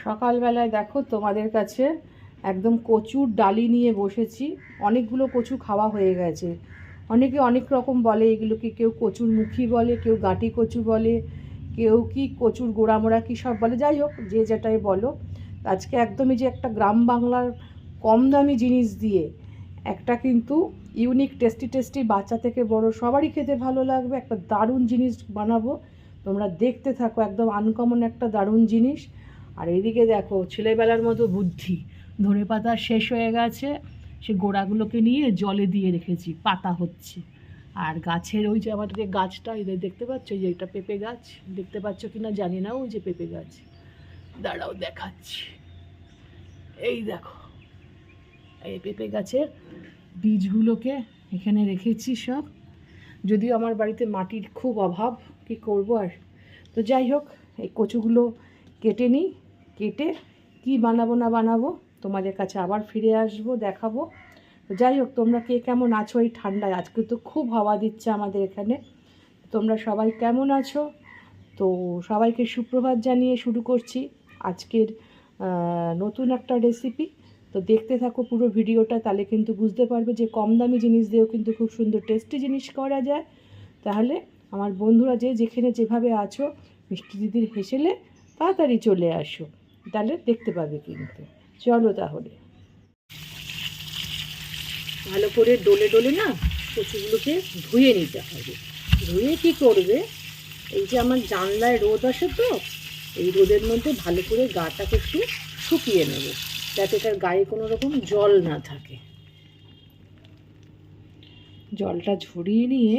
সকালবেলায় দেখো তোমাদের কাছে একদম কচুর ডালি নিয়ে বসেছি। অনেকগুলো কচু খাওয়া হয়ে গেছে। অনেকে অনেক রকম বলে এগুলোকে, কেউ কচুর মুখী বলে, কেউ গাঁটি কচু বলে, কেউ কি কচুর গোড়ামোড়া কী সব বলে। যাই হোক, যে যেটাই বলো, আজকে একদমই যে একটা গ্রাম বাংলার কম দামি জিনিস দিয়ে একটা কিন্তু ইউনিক টেস্টি টেস্টি বাচ্চা থেকে বড় সবারই খেতে ভালো লাগবে একটা দারুণ জিনিস বানাবো। তোমরা দেখতে থাকো, একদম আনকমন একটা দারুণ জিনিস। আর এইদিকে দেখো ছেলেবেলার মতো বুদ্ধি, ধনে পাতা শেষ হয়ে গেছে, সে গোড়াগুলোকে নিয়ে জলে দিয়ে রেখেছি, পাতা হচ্ছে। আর গাছের ওই যে আমাদের গাছটা এদের দেখতে পাচ্ছ, এই যে এটা পেঁপে গাছ, দেখতে পাচ্ছ কি না জানি না, ওই যে পেঁপে গাছ, দাঁড়াও দেখাচ্ছি। এই দেখো, এই পেঁপে গাছের বীজগুলোকে এখানে রেখেছি সব। যদিও আমার বাড়িতে মাটির খুব অভাব, কি করব আর। তো যাই হোক, এই কচুগুলো কেটে নিই, কেটে কি বানাবো না বানাবো তোমাদের কাছে আবার ফিরে আসবো, দেখাবো। তো যাই হোক, তোমরা কে কেমন আছো এই ঠান্ডায়? আজকে তো খুব হাওয়া দিচ্ছে আমাদের এখানে। তোমরা সবাই কেমন আছো? তো সবাইকে সুপ্রভাত জানিয়ে শুরু করছি আজকের নতুন একটা রেসিপি। তো দেখতে থাকো পুরো ভিডিওটা, তাহলে কিন্তু বুঝতে পারবে যে কম দামি জিনিস দিয়েও কিন্তু খুব সুন্দর টেস্টি জিনিস করা যায়। তাহলে আমার বন্ধুরা যে যেখানে যেভাবে আছো, মিষ্টি দিদির হেসেলে তাড়াতাড়ি চলে আসো, তাহলে দেখতে পাবে কিন্তু। চলো তাহলে, ভালো করে ডলে ডলে না কচুগুলোকে ধুয়ে নিতে হবে। ধুয়ে কী করবে, এই যে আমার জানলায় রোদ আসে, তো এই রোদের মধ্যে ভালো করে গাটাকে একটু শুকিয়ে নেব, যাতে তার গায়ে কোনো রকম জল না থাকে। জলটা ঝরিয়ে নিয়ে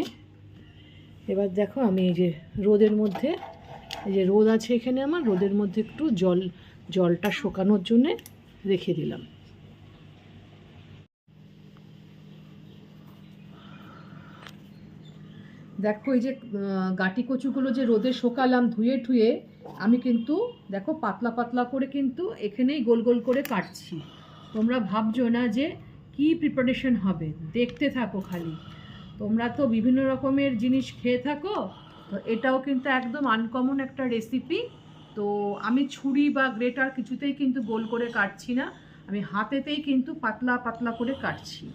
এবার দেখো আমি এই যে রোদের মধ্যে, এই যে রোদ আছে এখানে আমার, রোদের মধ্যে একটু জলটা শুকানোর জন্যে রেখে দিলাম। দেখো এই যে গাঁটি কচুগুলো যে রোদে শুকালাম ধুয়ে ঠুয়ে, আমি কিন্তু দেখো পাতলা পাতলা করে কিন্তু এখানেই গোল গোল করে কাটছি। তোমরা ভাবছো না যে কি প্রিপারেশন হবে, দেখতে থাকো খালি। তোমরা তো বিভিন্ন রকমের জিনিস খেয়ে থাকো, তো এটাও কিন্তু একদম আনকমন একটা রেসিপি। তো আমি ছুরি বা গ্রেটার কিছুতেই কিন্তু গোল করে কাটছি না, আমি হাতেতেই কিন্তু পাতলা পাতলা করে কাটছি।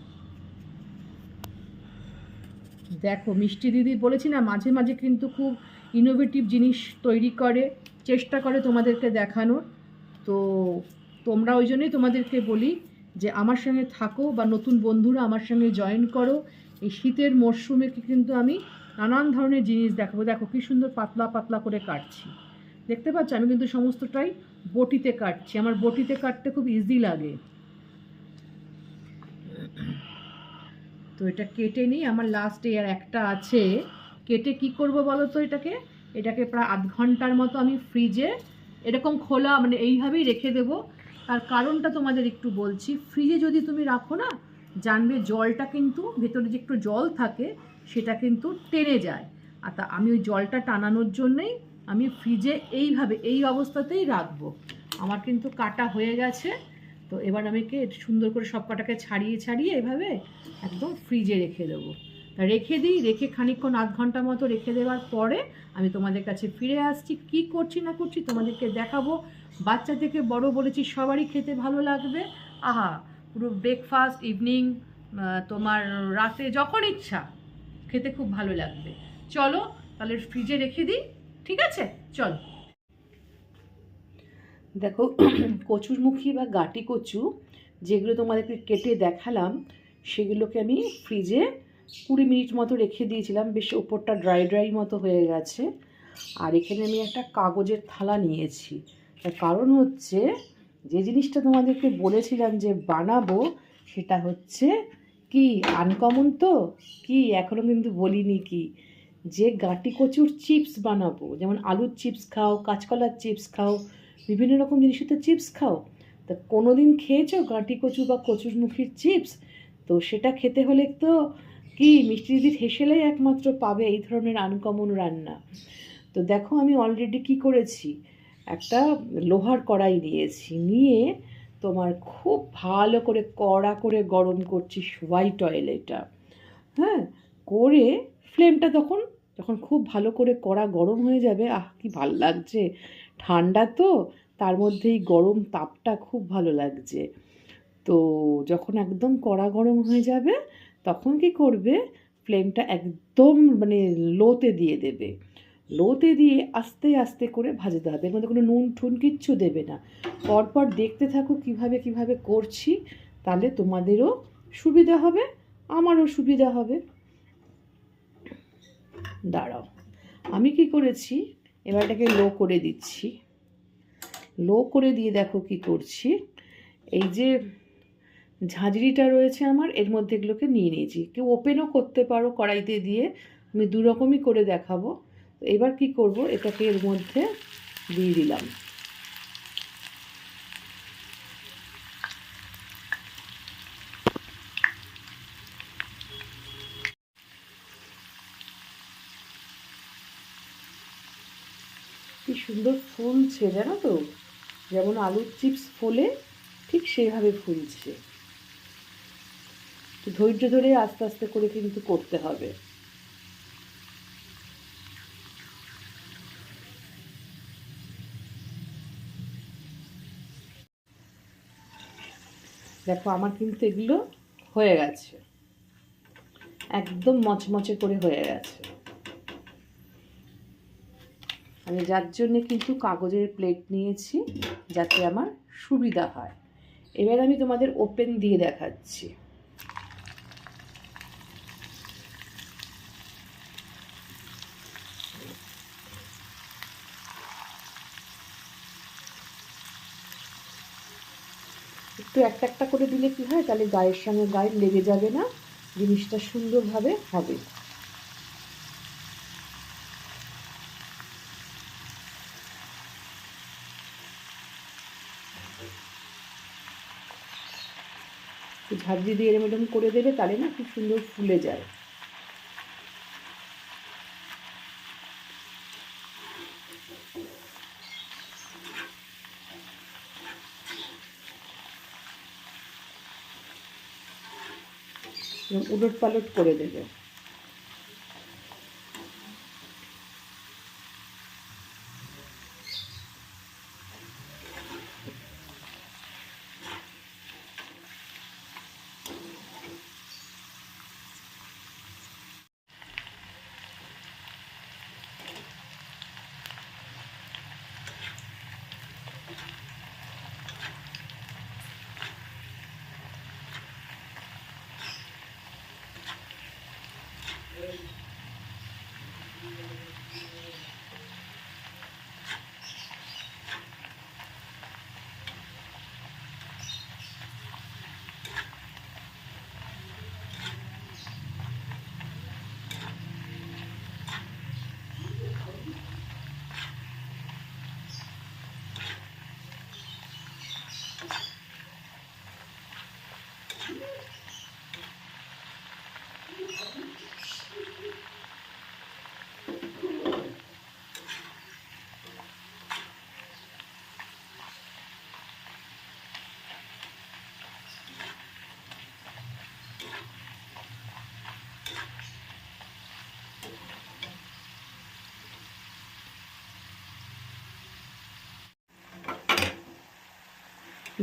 দেখো মিষ্টি দিদি বলেছি না, মাঝে মাঝে কিন্তু খুব ইনোভেটিভ জিনিস তৈরি করে, চেষ্টা করে তোমাদেরকে দেখানোর। তো তোমরা ওই জন্যই তোমাদেরকে বলি যে আমার সঙ্গে থাকো, বা নতুন বন্ধুরা আমার সঙ্গে জয়েন করো। এই শীতের মরশুমে কিন্তু আমি নানান ধরনের জিনিস দেখাবো। দেখো কী সুন্দর পাতলা পাতলা করে কাটছি, দেখতে পাচ্ছ? আমি কিন্তু সমস্তটাই বটিতে কাটছি, আমার বটিতে কাটতে খুব ইজি লাগে। তো এটা কেটে নিই, আমার লাস্টে আর একটা আছে। কেটে কি করব বলো তো, এটাকে প্রায় আধ ঘন্টার মতো আমি ফ্রিজে এরকম খোলা মানে এইভাবেই রেখে দেব। তার কারণটা তোমাদের একটু বলছি। ফ্রিজে যদি তুমি রাখো না, জানবে জলটা কিন্তু ভেতরে যে একটু জল থাকে সেটা কিন্তু টেনে যায়। আর তা আমি ওই জলটা টানানোর জন্যেই আমি ফ্রিজে এইভাবে এই অবস্থাতেই রাখবো। আমার কিন্তু কাটা হয়ে গেছে। তো এবার আমি সুন্দর করে সব কাটাকে ছাড়িয়ে ছাড়িয়ে এভাবে একদম ফ্রিজে রেখে দেবো। রেখে দিই, রেখে খানিকক্ষণ আধ ঘন্টা মতো রেখে দেওয়ার পরে আমি তোমাদের কাছে ফিরে আসছি। কি করছি না করছি তোমাদেরকে দেখাবো। বাচ্চা থেকে বড় বলেছি সবারই খেতে ভালো লাগবে। আহা, পুরো ব্রেকফাস্ট, ইভিনিং, তোমার রাতে যখন ইচ্ছা খেতে খুব ভালো লাগবে। চলো তাহলে ফ্রিজে রেখে দিই, ঠিক আছে? চলো। দেখো কচুরমুখী বা গাঁটি কচু যেগুলো তোমাদেরকে কেটে দেখালাম, সেগুলোকে আমি ফ্রিজে 20 মিনিট মতো রেখে দিয়েছিলাম, বেশ ওপরটা ড্রাই ড্রাই মতো হয়ে গেছে। আর এখানে আমি একটা কাগজের থালা নিয়েছি। তার কারণ হচ্ছে, যে জিনিসটা তোমাদেরকে বলেছিলাম যে বানাবো, সেটা হচ্ছে কি আনকমন, তো কি এখনও কিন্তু বলিনি কি, যে গাঁটি কচুর চিপস বানাবো। যেমন আলুর চিপস খাও, কাঁচকলার চিপস খাও, বিভিন্ন রকম জিনিসের তো চিপস খাও। তা কোনো দিন খেয়েছো গাঁটি কচু বা কচুরমুখীর চিপস? তো সেটা খেতে হলে তো কি মিষ্টি দিদির হেসেলেই একমাত্র পাবে এই ধরনের আনকমন রান্না। তো দেখো আমি অলরেডি কি করেছি, একটা লোহার কড়াই নিয়েছি, নিয়ে তোমার খুব ভালো করে কড়া করে গরম করছি হোয়াইট অয়েল এটা। হ্যাঁ, করে ফ্লেমটা যখন খুব ভালো করে কড়া গরম হয়ে যাবে, আহ কি ভাল লাগছে, ঠান্ডা তো, তার মধ্যেই গরম তাপটা খুব ভালো লাগছে। তো যখন একদম কড়া গরম হয়ে যাবে তখন কি করবে, ফ্লেমটা একদম মানে লোতে দিয়ে দেবে। লোতে দিয়ে আস্তে আস্তে করে ভাজতে হবে, এর মধ্যে কোনো নুন ঠুন কিচ্ছু দেবে না। পরপর দেখতে থাকো কিভাবে কিভাবে করছি, তাহলে তোমাদেরও সুবিধা হবে, আমারও সুবিধা হবে। দাঁড়াও, আমি কি করেছি, এবার এটাকে লো করে দিচ্ছি। লো করে দিয়ে দেখো কি করছি, এই যে ঝাঁঝরিটা রয়েছে আমার, এর মধ্যে এগুলোকে নিয়ে নিয়েছি। কেউ ওপেনও করতে পারো কড়াইতে দিয়ে, আমি দু রকমই করে দেখাবো। এবার কি করব, এটাকে এর মধ্যে দিয়ে দিলাম। কি সুন্দর ফুলছে জানো তো, যেমন আলুর চিপস ফোলে ঠিক সেইভাবে ফুলছে। তো ধৈর্য ধরে আস্তে আস্তে করে কিন্তু করতে হবে। দেখো আমার কিন্তু এগুলো হয়ে গেছে, একদম মচমচে করে হয়ে গেছে। আমি যার জন্যে কিন্তু কাগজের প্লেট নিয়েছি, যাতে আমার সুবিধা হয়। এবার আমি তোমাদের ওপেন দিয়ে দেখাচ্ছি। একটু একটা একটা করে দিলে কি হয়, তাহলে গায়ের সঙ্গে গায়ে লেগে যাবে না, জিনিসটা সুন্দরভাবে হবে। ঝাঁঝরি দিয়ে এরকম করে দেবে, তাহলে না খুব সুন্দর ফুলে যায়। উলট পালট করে দেবে।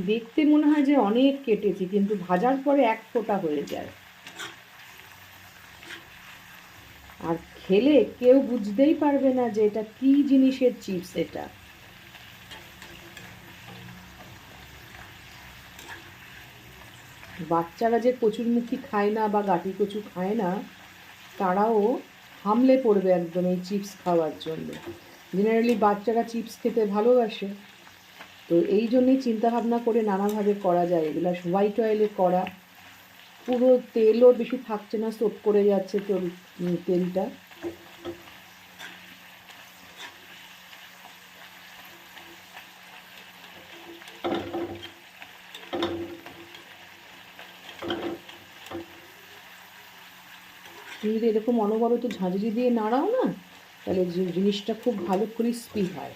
দেখতে মনে হয় যে অনেক কেটেছি, কিন্তু ভাজার পরে এক ফোঁটা হয়ে যায়। আর খেলে কেউ বুঝতেই পারবে না যে এটা কি জিনিসের চিপস। এটা বাচ্চারা যে কচুরমুখী খায় না বা গাঁটি কচু খায় না, তারাও হামলে পড়বে একদম এই চিপস খাওয়ার জন্য। জেনারেলি বাচ্চারা চিপস খেতে ভালোবাসে, তো এই জন্যই চিন্তাভাবনা করে নানাভাবে করা যায়। এগুলো হোয়াইট অয়েলে করা, পুরো তেলও বেশি থাকছে না, সোপ করে যাচ্ছে তেলটা। তুমি যদি এরকম অনবরত ঝাঁঝরি দিয়ে নাড়াও না, তাহলে জিনিসটা খুব ভালো ক্রিস্পি হয়।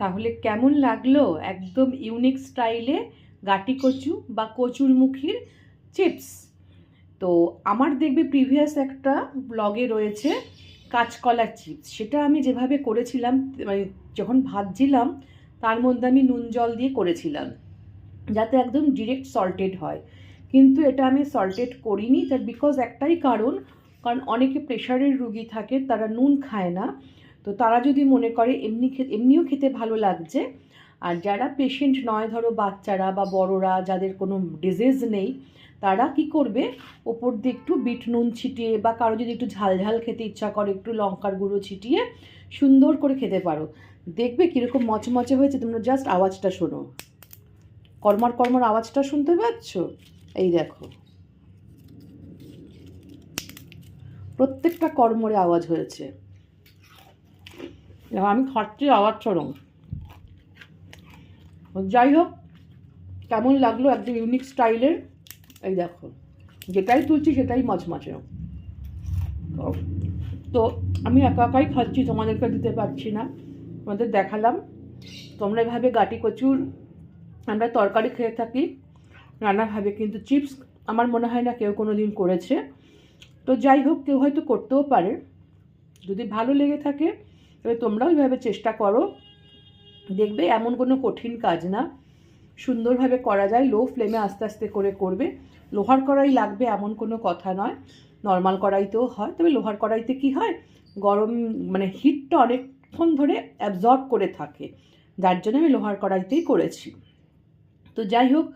তাহলে কেমন লাগলো একদম ইউনিক স্টাইলে গাটি কচু বা কচুরমুখীর চিপস। তো আমার দেখবে প্রিভিয়াস একটা ব্লগে রয়েছে কাঁচকলার চিপস, সেটা আমি যেভাবে করেছিলাম মানে যখন ভাজছিলাম তার মধ্যে আমি নুন জল দিয়ে করেছিলাম যাতে একদম ডিরেক্ট সল্টেড হয়, কিন্তু এটা আমি সল্টেড করিনি। তার বিকজ একটাই কারণ অনেকে প্রেশারের রুগী থাকে, তারা নুন খায় না। তো তারা যদি মনে করে এমনিও খেতে ভালো লাগছে, আর যারা পেশেন্ট নয়, ধরো বাচ্চারা বা বড়রা যাদের কোনো ডিজিজ নেই, তারা কি করবে ওপর দিয়ে একটু বিট নুন ছিটিয়ে, বা কারো যদি একটু ঝাল ঝাল খেতে ইচ্ছা করে একটু লঙ্কার গুঁড়ো ছিটিয়ে সুন্দর করে খেতে পারো। দেখবে কীরকম মচমচে হয়েছে। তোমরা জাস্ট আওয়াজটা শোনো, কর্মর কর্মর আওয়াজটা শুনতে পাচ্ছ? এই দেখো, প্রত্যেকটা কর্মরে আওয়াজ হয়েছে। আমি খাচ্ছি, আওয়াজ শোনো। যাই হোক, কেমন লাগলো একদম ইউনিক স্টাইলের। এই দেখো, যেটাই তুলছি সেটাই মচমচে। তো আমি একা একাই খাচ্ছি, তোমাদেরকে দিতে পারছি না, তোমাদের দেখালাম। তোমরা এভাবে গাটি কচুর, আমরা তরকারি খেয়ে থাকি নানাভাবে, কিন্তু চিপস আমার মনে হয় না কেউ কোনো দিন করেছে। তো যাই হোক, কেউ হয়তো করতেও পারে। যদি ভালো লেগে থাকে তবে তোমরাও এইভাবে চেষ্টা করো, দেখবে এমন কোনো কঠিন কাজ না, সুন্দরভাবে করা যায়। লো ফ্লেমে আস্তে আস্তে করে করবে। লোহার কড়াই লাগবে এমন কোনো কথা নয়, নর্মাল কড়াইতেও হয়। তবে লোহার কড়াইতে কি হয়, গরম মানে হিটটা অনেকক্ষণ ধরে অ্যাবজর্ব করে থাকে, যার জন্য আমি লোহার কড়াইতেই করেছি। তো যাই হোক,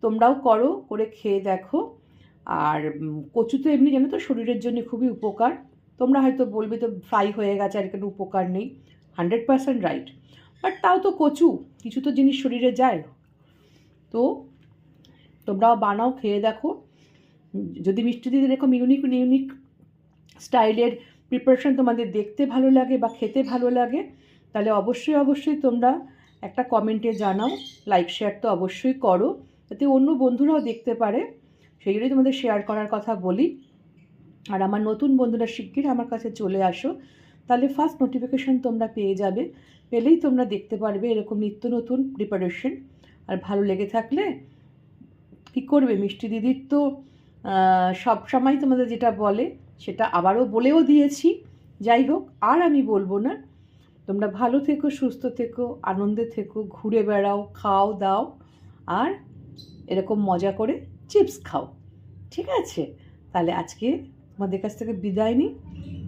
তোমরাও করো, করে খেয়ে দেখো। আর কচু তো এমনি জানো তো শরীরের জন্য খুবই উপকার। তোমরা হয়তো বলবে তো ফ্রাই হয়ে গেছে আর কোনো উপকার নেই, 100% রাইট। বাট তাও তো কচু, কিছু তো জিনিস শরীরে যায়। তো তোমরাও বানাও, খেয়ে দেখো। যদি মিষ্টি দিদি এরকম ইউনিক স্টাইলের প্রিপারেশন তোমাদের দেখতে ভালো লাগে বা খেতে ভালো লাগে, তাহলে অবশ্যই তোমরা একটা কমেন্টে জানাও। লাইক শেয়ার তো অবশ্যই করো, যাতে অন্য বন্ধুরাও দেখতে পারে, সেই জন্যই তোমাদের শেয়ার করার কথা বলি। আর আমার নতুন বন্ধুরা শিগগির আমার কাছে চলে আসো, তাহলে ফার্স্ট নোটিফিকেশান তোমরা পেয়ে যাবে। পেলেই তোমরা দেখতে পারবে এরকম নিত্য নতুন প্রিপারেশন। আর ভালো লেগে থাকলে কী করবে, মিষ্টি দিদির তো সব সময় তোমাদের যেটা বলে সেটা আবারও বলেও দিয়েছি। যাই হোক, আর আমি বলবো না। তোমরা ভালো থেকো, সুস্থ থেকো, আনন্দে থেকো, ঘুরে বেড়াও, খাও দাও, আর এরকম মজা করে চিপস খাও। ঠিক আছে? তাহলে আজকে তোমাদের কাছ থেকে বিদায়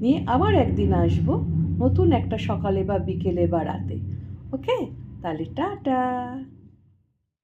নিয়ে আবার একদিন আসবো, নতুন একটা সকালে বা বিকেলে বা রাতে। ওকে? তাহলে টাটা।